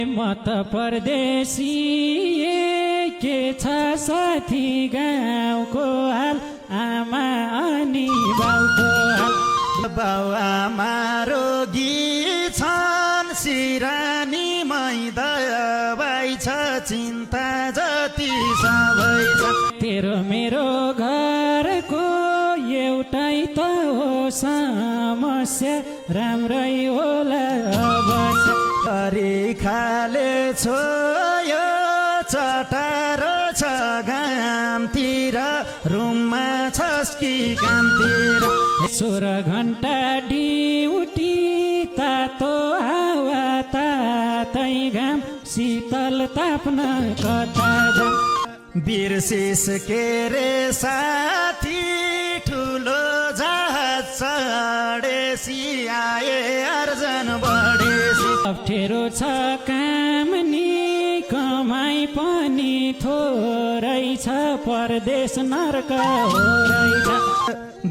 म त परदेशी के छ साथी गाउँको हाल आमा अनि बाउको हाल। बाउ आमा रोगी छन् सिरानीमै दबाई छ चिन्ता जति सबै छ। तेरो मेरो घरको एउटै त हो समस्या राम्रै होला अवश्य। गरी खाले छोयो चटारो छ घामतिर रुममा छस् कि कामतिर। 16 घण्टा ड्युटी तातो हावा तातै घाम शीतल ताप्न कता जाम। बिर्सिस के रे साथी ठुलो जहाज चढेसी आए अर्जन बढेसी। अप्ठ्यारो छ काम नि कमाइ पनि थोरै छ परदेश नर्क हो रहेछ।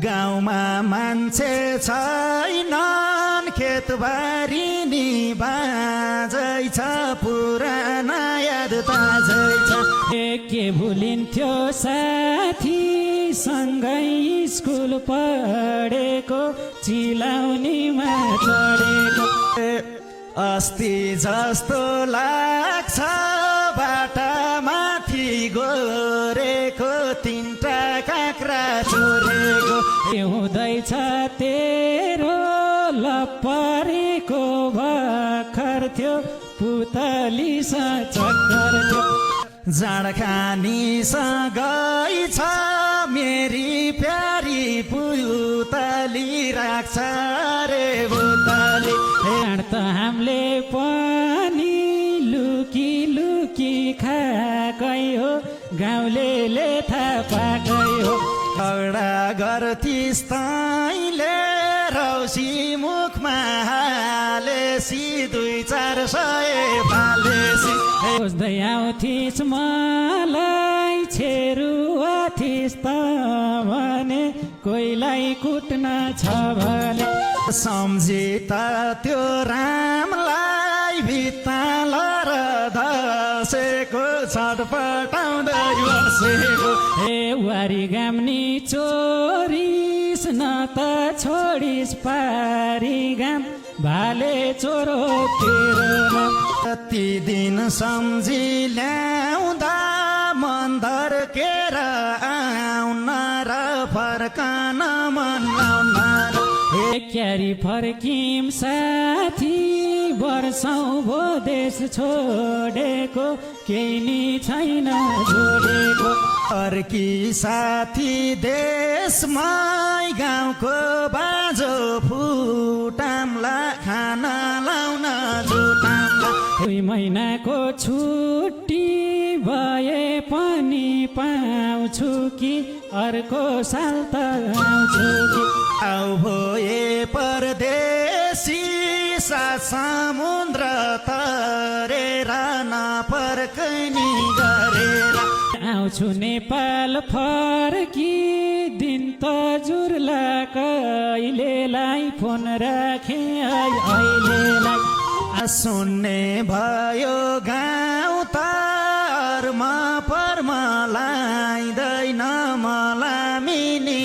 गाउँमा मान्छे छैनन् खेतबारी नि बाजै छ पुराना याद ताजै छ। के भुलिन्थ्यो साथी सँगै स्कुल पढेको चिलाउनीमा चढेको। अस्ति जस्तो लाग्छ बाटामाथि गोरेको तिनटा काँक्रा चोरेको। हुँदैछ तेरो लपरेको भर्खर थियो पुतली चक्कर थियो। जाँड खानीसँगै छ मेरी प्यारी पुतली राख्छ रे बुतली। जाँड त हामीले पनि लुकी लुकी खाकै हो गाउँले थाहा पाकै हो। झगडा गर्थिस् तैँले रौसी मुखमा हालेसी 2-4 सय फालेसी। खोज्दै आउँथिस् मलाई छेरुवा थिस् त भने कोहीलाई कुट्न छ भने। सम्झी त त्यो रामलाई भित्ताल र दसेको छटपटाउँदै बसेको। हे वारी गाम्नी चोरिस न त छोडिस पारी गाम भाले चोरो तेरो नाम। कति दिन सम्झी ल्याउँदा मन धर्केर आउन र फर्कन मन लाउन। क्यारी फर्किम साथी वर्षौं भो देश छोडेको केही नि छैन जोडेको। फर्की साथी देशमै गाउँको बाजो फुटाम्ला खाना लाउन जुटाम्ला। 2 महिनाको छुट्टी भए पनि पाउँछु कि अर्को साल त आउँछु कि। आउ भए परदेशी सात समुद्र तरेर नफर्कनी गरेर। आउँछु नेपाल फर्की दिन त जुर्ला कहिलेलाई फोन राखे अहिलेलाई। सुन्ने भयो गाउँ तरमा पर्मा लाइँदैन मलाई मिनी